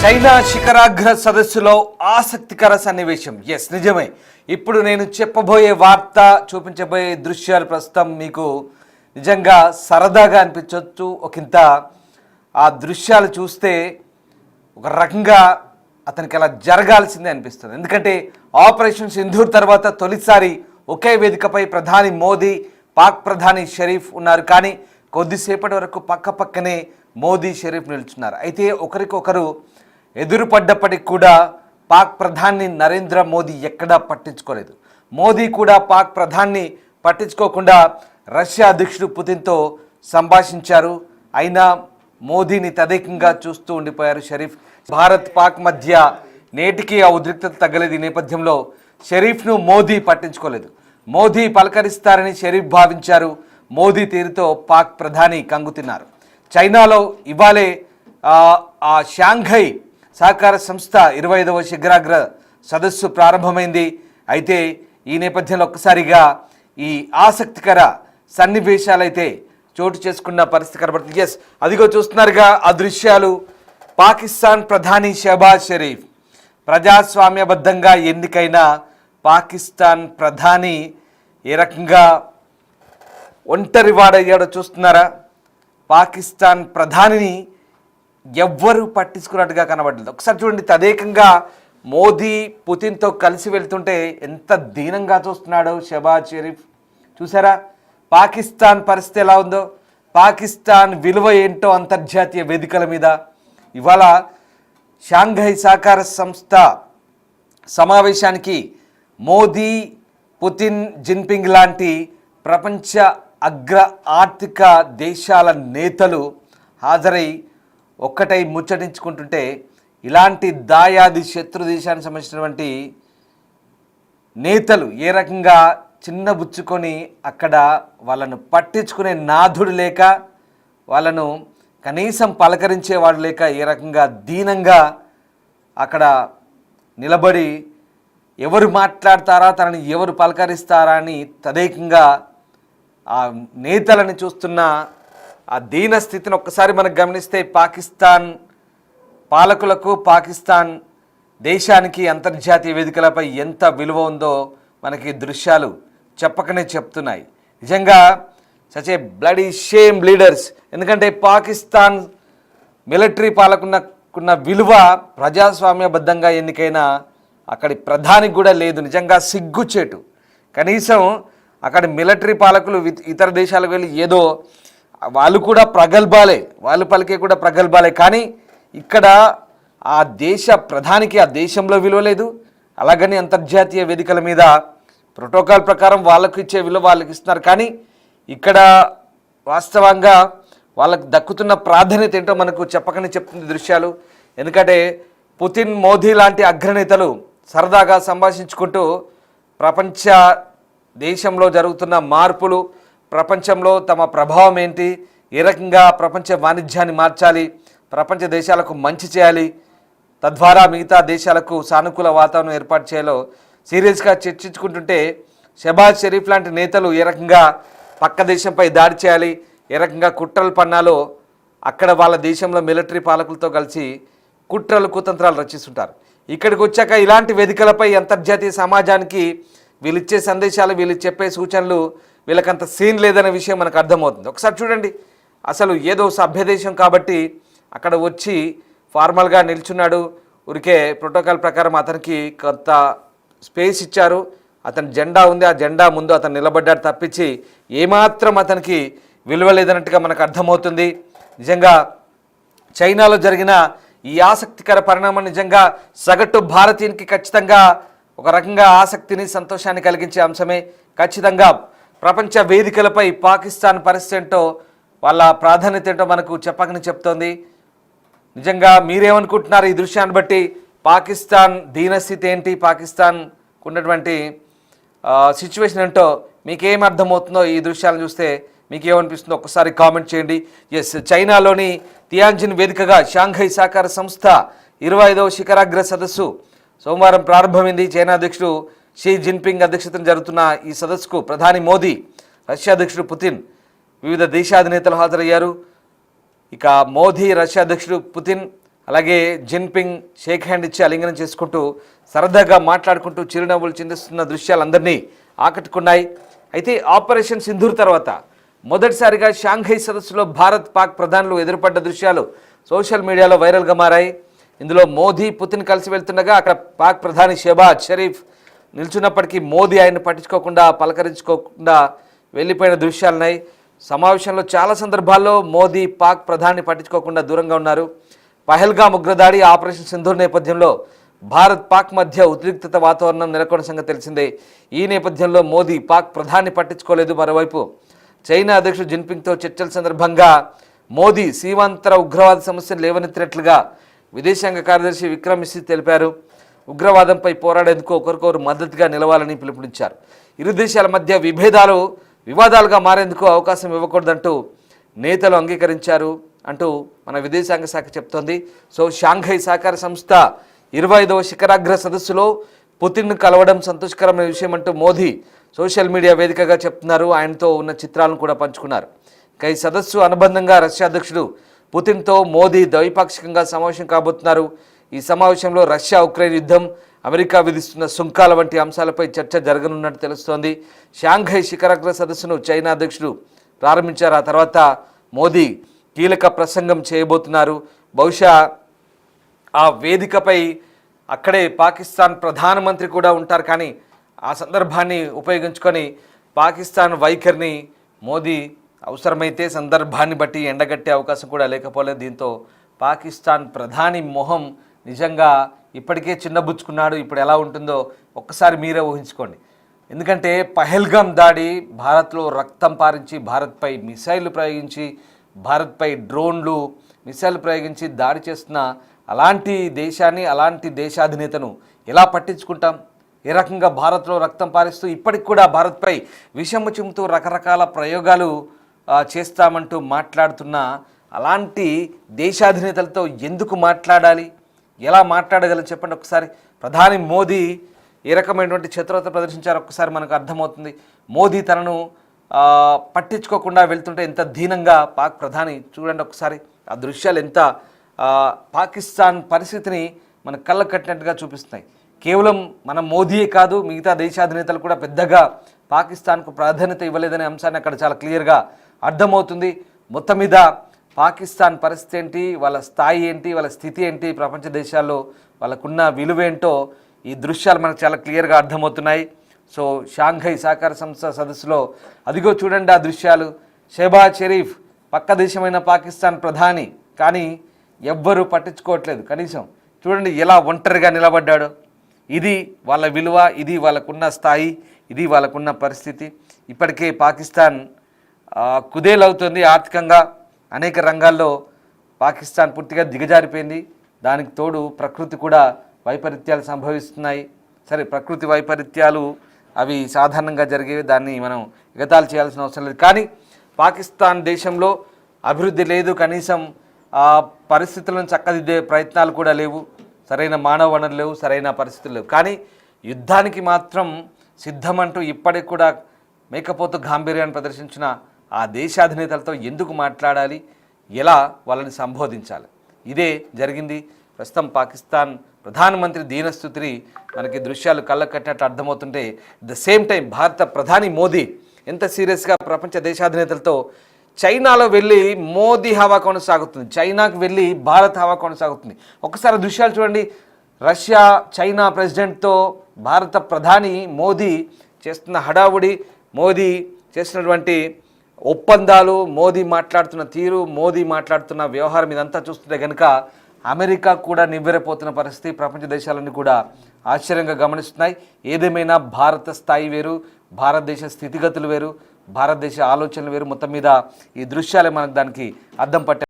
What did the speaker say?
China శిఖరాగ్ర సదస్సులో ఆసక్తికర సన్నివేశం. ఎస్, నిజమే. ఇప్పుడు నేను చెప్పబోయే వార్త, చూపించబోయే దృశ్యాలు ప్రస్తుతం మీకు నిజంగా సరదాగా అనిపించవచ్చు. ఒకంత ఆ దృశ్యాలు చూస్తే ఒక రకంగా అతనికి అలా జరగాల్సిందే అనిపిస్తుంది. ఎందుకంటే ఆపరేషన్ సింధూర్ తర్వాత తొలిసారి ఒకే వేదికపై ప్రధాని మోదీ, పాక్ ప్రధాని షరీఫ్ ఉన్నారు. కానీ కొద్దిసేపటి వరకు పక్కనే మోదీ, షరీఫ్ నిల్చున్నారు. అయితే ఒకరికొకరు ఎదురుపడ్డప్పటికి కూడా పాక్ ప్రధాని నరేంద్ర మోదీ ఎక్కడా పట్టించుకోలేదు. మోదీ కూడా పాక్ ప్రధాని పట్టించుకోకుండా రష్యా అధ్యక్షుడు పుతిన్తో సంభాషించారు. అయినా మోదీని తదేకంగా చూస్తూ ఉండిపోయారు షరీఫ్. భారత్ పాక్ మధ్య నేటికి ఆ ఉద్రిక్తత తగ్గలేదు. ఈ నేపథ్యంలో షరీఫ్ను మోదీ పట్టించుకోలేదు. మోదీ పలకరిస్తారని షరీఫ్ భావించారు. మోదీ తీరుతో పాక్ ప్రధాని కంగుతిన్నారు. చైనాలో ఇవాళే ఆ షాంఘై సహకార సంస్థ 25వ శిఖరాగ్ర సదస్సు ప్రారంభమైంది. అయితే ఈ నేపథ్యంలో ఒక్కసారిగా ఈ ఆసక్తికర సన్నివేశాలైతే చోటు చేసుకున్న పరిస్థితి కనబడుతుంది. ఎస్, అదిగో చూస్తున్నారుగా ఆ దృశ్యాలు. పాకిస్తాన్ ప్రధాని షహబాజ్ షరీఫ్, ప్రజాస్వామ్యబద్ధంగా ఎన్నికైన పాకిస్తాన్ ప్రధాని ఏ రకంగా ఒంటరివాడయ్యాడో చూస్తున్నారా? పాకిస్తాన్ ప్రధానిని ఎవ్వరూ పట్టించుకున్నట్టుగా కనబడ్డది. ఒకసారి చూడండి, తదేకంగా మోదీ పుతిన్తో కలిసి వెళ్తుంటే ఎంత దీనంగా చూస్తున్నాడో షహబాజ్ షరీఫ్. చూసారా పాకిస్తాన్ పరిస్థితి ఎలా ఉందో? పాకిస్తాన్ విలువ ఏంటో అంతర్జాతీయ వేదికల మీద. ఇవాళ షాంఘై సహకార సంస్థ సమావేశానికి మోదీ, పుతిన్, జిన్పింగ్ లాంటి ప్రపంచ అగ్ర ఆర్థిక దేశాల నేతలు హాజరై ఒక్కటై ముచ్చటించుకుంటుంటే, ఇలాంటి దాయాది శత్రు దేశానికి సంబంధించినటువంటి నేతలు ఏ రకంగా చిన్నబుచ్చుకొని అక్కడ వాళ్ళను పట్టించుకునే నాథుడు లేక, వాళ్ళను కనీసం పలకరించేవాడు లేక ఏ రకంగా దీనంగా అక్కడ నిలబడి ఎవరు మాట్లాడతారా, తనని ఎవరు పలకరిస్తారా అని తదేకంగా ఆ నేతలని చూస్తున్న ఆ దీన స్థితిని ఒక్కసారి మనకు గమనిస్తే, పాకిస్తాన్ పాలకులకు, పాకిస్తాన్ దేశానికి అంతర్జాతీయ వేదికలపై ఎంత విలువ ఉందో మనకి దృశ్యాలు చెప్పకనే చెప్తున్నాయి. నిజంగా such a bloody shame leaders. ఎందుకంటే పాకిస్తాన్ మిలిటరీ పాలకున్న విలువ ప్రజాస్వామ్యబద్ధంగా ఎన్నికైన అక్కడి ప్రధానికి కూడా లేదు. నిజంగా సిగ్గుచేటు. కనీసం అక్కడ మిలిటరీ పాలకులు ఇతర దేశాలకు వెళ్ళి ఏదో వాళ్ళు కూడా ప్రగల్భాలే, వాళ్ళు పలికే కూడా ప్రగల్భాలే. కానీ ఇక్కడ ఆ దేశ ప్రధానికి ఆ దేశంలో విలువ లేదు. అలాగని అంతర్జాతీయ వేదికల మీద ప్రోటోకాల్ ప్రకారం వాళ్ళకు ఇచ్చే విలువ వాళ్ళకి ఇస్తున్నారు. కానీ ఇక్కడ వాస్తవంగా వాళ్ళకు దక్కుతున్న ప్రాధాన్యత ఏంటో మనకు చెప్పకనే చెప్తుంది దృశ్యాలు. ఎందుకంటే పుతిన్, మోదీ లాంటి అగ్రనేతలు సరదాగా సంభాషించుకుంటూ ప్రపంచ దేశంలో జరుగుతున్న మార్పులు, ప్రపంచంలో తమ ప్రభావం ఏంటి, ఏ రకంగా ప్రపంచ వాణిజ్యాన్ని మార్చాలి, ప్రపంచ దేశాలకు మంచి చేయాలి, తద్వారా మిగతా దేశాలకు సానుకూల వాతావరణం ఏర్పాటు చేయాలో సీరియస్గా చర్చించుకుంటుంటే, షహబాజ్ షరీఫ్ లాంటి నేతలు ఏ రకంగా పక్క దేశంపై దాడి చేయాలి, ఏ రకంగా కుట్రలు పన్నాలో అక్కడ వాళ్ళ దేశంలో మిలిటరీ పాలకులతో కలిసి కుట్రలు, కుతంత్రాలు రచిస్తుంటారు. ఇక్కడికి వచ్చాక ఇలాంటి వేదికలపై అంతర్జాతీయ సమాజానికి వీళ్ళు ఇచ్చే సందేశాలు, వీళ్ళు చెప్పే సూచనలు వీళ్ళకంత సీన్ లేదనే విషయం మనకు అర్థమవుతుంది. ఒకసారి చూడండి, అసలు ఏదో సభ్యదేశం కాబట్టి అక్కడ వచ్చి ఫార్మల్గా నిల్చున్నాడు. ఊరికే ప్రోటోకాల్ ప్రకారం అతనికి కొంత స్పేస్ ఇచ్చారు. అతని జెండా ఉంది, ఆ జెండా ముందు అతను నిలబడ్డాడు తప్పించి ఏమాత్రం అతనికి విలువ లేదన్నట్టుగా మనకు అర్థమవుతుంది. నిజంగా చైనాలో జరిగిన ఈ ఆసక్తికర పరిణామం నిజంగా సగటు భారతీయునికి ఖచ్చితంగా ఒక రకంగా ఆసక్తిని, సంతోషాన్ని కలిగించే అంశమే. ఖచ్చితంగా ప్రపంచ వేదికలపై పాకిస్తాన్ పరిస్థితి ఏంటో, వాళ్ళ ప్రాధాన్యత ఏంటో మనకు చెప్పకని చెప్తోంది. నిజంగా మీరేమనుకుంటున్నారు ఈ దృశ్యాన్ని బట్టి? పాకిస్తాన్ దీనస్థితి ఏంటి, పాకిస్తాన్ ఉన్నటువంటి సిచ్యువేషన్ ఏంటో మీకేం అర్థమవుతుందో ఈ దృశ్యాలను చూస్తే మీకేమనిపిస్తుందో ఒక్కసారి కామెంట్ చేయండి. ఎస్, చైనాలోని తియాన్జిన్ వేదికగా షాంఘై సహకార సంస్థ 25వ శిఖరాగ్ర సదస్సు సోమవారం ప్రారంభమైంది. చైనా అధ్యక్షుడు షీ జిన్పింగ్ అధ్యక్షతన జరుగుతున్న ఈ సదస్సుకు ప్రధాని మోదీ, రష్యా అధ్యక్షుడు పుతిన్, వివిధ దేశాధినేతలు హాజరయ్యారు. ఇక మోదీ, రష్యా అధ్యక్షుడు పుతిన్ అలాగే జిన్పింగ్ షేక్ హ్యాండ్ ఇచ్చి ఆలింగనం చేసుకుంటూ సరదాగా మాట్లాడుకుంటూ చిరునవ్వులు చిందిస్తున్న దృశ్యాలందరినీ ఆకట్టుకున్నాయి. అయితే ఆపరేషన్ సింధూర్ తర్వాత మొదటిసారిగా షాంఘై సదస్సులో భారత్ పాక్ ప్రధానులు ఎదురుపడ్డ దృశ్యాలు సోషల్ మీడియాలో వైరల్గా మారాయి. ఇందులో మోదీ పుతిన్ కలిసి వెళ్తుండగా అక్కడ పాక్ ప్రధాని షెహబాజ్ షరీఫ్ నిల్చున్నప్పటికీ మోదీ ఆయన్ని పట్టించుకోకుండా పలకరించుకోకుండా వెళ్ళిపోయిన దృశ్యాలున్నాయి. సమావేశంలో చాలా సందర్భాల్లో మోదీ పాక్ ప్రధాని పట్టించుకోకుండా దూరంగా ఉన్నారు. పహల్గామ్ ఉగ్రదాడి, ఆపరేషన్ సింధూర్ నేపథ్యంలో భారత్ పాక్ మధ్య ఉద్రిక్తత వాతావరణం నెలకొన్న సంగతి తెలిసిందే. ఈ నేపథ్యంలో మోదీ పాక్ ప్రధాని పట్టించుకోలేదు. మరోవైపు చైనా అధ్యక్షుడు జిన్పింగ్తో చర్చల సందర్భంగా మోదీ సీమాంతర ఉగ్రవాద సమస్యను లేవనెత్తినట్లుగా విదేశాంగ కార్యదర్శి విక్రమ్ మిశ్రీ తెలిపారు. ఉగ్రవాదంపై పోరాడేందుకు ఒకరికొకరు మద్దతుగా నిలవాలని పిలుపునిచ్చారు. ఇరు దేశాల మధ్య వివాదాలుగా మారేందుకు అవకాశం ఇవ్వకూడదంటూ నేతలు అంగీకరించారు అంటూ మన విదేశాంగ శాఖ చెప్తోంది. సో షాంఘై సహకార సంస్థ 25వ శిఖరాగ్ర సదస్సులో పుతిన్ను కలవడం సంతోషకరమైన విషయం అంటూ మోదీ సోషల్ మీడియా వేదికగా చెప్తున్నారు. ఆయనతో ఉన్న చిత్రాలను కూడా పంచుకున్నారు. ఇక ఈ సదస్సు అనుబంధంగా రష్యా అధ్యక్షుడు పుతిన్తో మోదీ ద్వైపాక్షికంగా సమావేశం కాబోతున్నారు. ఈ సమావేశంలో రష్యా ఉక్రెయిన్ యుద్ధం, అమెరికా విధిస్తున్న సుంకాల వంటి అంశాలపై చర్చ జరగనున్నట్టు తెలుస్తోంది. షాంఘై శిఖరాగ్ర సదస్సును చైనా అధ్యక్షుడు ప్రారంభించారు. ఆ తర్వాత మోదీ కీలక ప్రసంగం చేయబోతున్నారు. బహుశా ఆ వేదికపై అక్కడే పాకిస్తాన్ ప్రధానమంత్రి కూడా ఉంటారు. కానీ ఆ సందర్భాన్ని ఉపయోగించుకొని పాకిస్తాన్ వైఖరిని మోదీ అవసరమైతే సందర్భాన్ని బట్టి ఎండగట్టే అవకాశం కూడా లేకపోలేదు. దీంతో పాకిస్తాన్ ప్రధాని మొహం నిజంగా ఇప్పటికే చిన్నబుచ్చుకున్నాడు. ఇప్పుడు ఎలా ఉంటుందో ఒక్కసారి మీరే ఊహించుకోండి. ఎందుకంటే పహల్గామ్ దాడి భారత్లో రక్తం పారించి, భారత్పై మిసైళ్లు ప్రయోగించి, భారత్పై డ్రోన్లు మిసైల్ ప్రయోగించి దాడి చేస్తున్న అలాంటి దేశాన్ని, అలాంటి దేశాధినేతను ఎలా పట్టించుకుంటాం? ఏ రకంగా భారత్లో రక్తం పారిస్తూ ఇప్పటికి కూడా భారత్పై విషము చిమ్ముతూ రకరకాల ప్రయోగాలు చేస్తామంటూ మాట్లాడుతున్న అలాంటి దేశాధినేతలతో ఎందుకు మాట్లాడాలి? ఎలా మాట్లాడగలరు చెప్పండి ఒకసారి. ప్రధాని మోదీ ఏ రకమైనటువంటి చతురత ప్రదర్శించారో ఒక్కసారి మనకు అర్థమవుతుంది. మోదీ తనను పట్టించుకోకుండా వెళ్తుంటే ఎంత దీనంగా పాక్ ప్రధాని చూడండి ఒకసారి. ఆ దృశ్యాలు ఎంత పాకిస్తాన్ పరిస్థితిని మన కళ్ళకు కట్టినట్టుగా చూపిస్తున్నాయి. కేవలం మన మోదీయే కాదు, మిగతా దేశాధినేతలు కూడా పెద్దగా పాకిస్తాన్కు ప్రాధాన్యత ఇవ్వలేదనే అంశాన్ని అక్కడ చాలా క్లియర్గా అర్థమవుతుంది. మొత్తం మీద పాకిస్తాన్ పరిస్థితి ఏంటి, వాళ్ళ స్థాయి ఏంటి, వాళ్ళ స్థితి ఏంటి, ప్రపంచ దేశాల్లో వాళ్ళకున్న విలువేంటో ఈ దృశ్యాలు మనకు చాలా క్లియర్గా అర్థమవుతున్నాయి. సో షాంఘై సహకార సంస్థ సదస్సులో అదిగో చూడండి ఆ దృశ్యాలు. షెహబాజ్ షరీఫ్ పక్క దేశమైన పాకిస్తాన్ ప్రధాని, కానీ ఎవ్వరూ పట్టించుకోవట్లేదు. కనీసం చూడండి ఎలా ఒంటరిగా నిలబడ్డాడో. ఇది వాళ్ళ విలువ, ఇది వాళ్ళకున్న స్థాయి, ఇది వాళ్ళకున్న పరిస్థితి. ఇప్పటికే పాకిస్తాన్ కుదేలవుతుంది ఆర్థికంగా. అనేక రంగాల్లో పాకిస్తాన్ పూర్తిగా దిగజారిపోయింది. దానికి తోడు ప్రకృతి కూడా వైపరీత్యాలు సంభవిస్తున్నాయి. సరే, ప్రకృతి వైపరీత్యాలు అవి సాధారణంగా జరిగేవి, దాన్ని మనం ఎగతాళి చేయాల్సిన అవసరం లేదు. కానీ పాకిస్తాన్ దేశంలో అభివృద్ధి లేదు, కనీసం పరిస్థితులను చక్కదిద్దే ప్రయత్నాలు కూడా లేవు, సరైన మానవ వనరులు లేవు, సరైన పరిస్థితులు లేవు. కానీ యుద్ధానికి మాత్రం సిద్ధమంటూ ఇప్పటికి కూడా మేకపోతు గాంభీర్యాన్ని ప్రదర్శించిన ఆ దేశాధినేతలతో ఎందుకు మాట్లాడాలి, ఎలా వాళ్ళని సంబోధించాలి? ఇదే జరిగింది. ప్రస్తుతం పాకిస్తాన్ ప్రధానమంత్రి దీనస్థుతిని మనకి దృశ్యాలు కళ్ళకు కట్టినట్టు అర్థమవుతుంటే, ద సేమ్ టైం భారత ప్రధాని మోదీ ఎంత సీరియస్గా ప్రపంచ దేశాధినేతలతో చైనాలో వెళ్ళి మోదీ హవా కొనసాగుతుంది, చైనాకు వెళ్ళి భారత్ హవా కొనసాగుతుంది. ఒకసారి దృశ్యాలు చూడండి. రష్యా చైనా ప్రెసిడెంట్తో భారత ప్రధాని మోదీ చేస్తున్న హడావుడి, మోదీ చేస్తున్నటువంటి ఒప్పందాలు, మోదీ మాట్లాడుతున్న తీరు, మోదీ మాట్లాడుతున్న వ్యవహారం ఇదంతా చూస్తుంటే కనుక అమెరికా కూడా నివ్వెరపోతున్న పరిస్థితి, ప్రపంచ దేశాలన్నీ కూడా ఆశ్చర్యంగా గమనిస్తున్నాయి. ఏదేమైనా భారత స్థాయి వేరు, భారతదేశ స్థితిగతులు వేరు, భారతదేశ ఆలోచనలు వేరు. మొత్తం మీద ఈ దృశ్యాలే మనకు దానికి అద్దం పట్టాయి.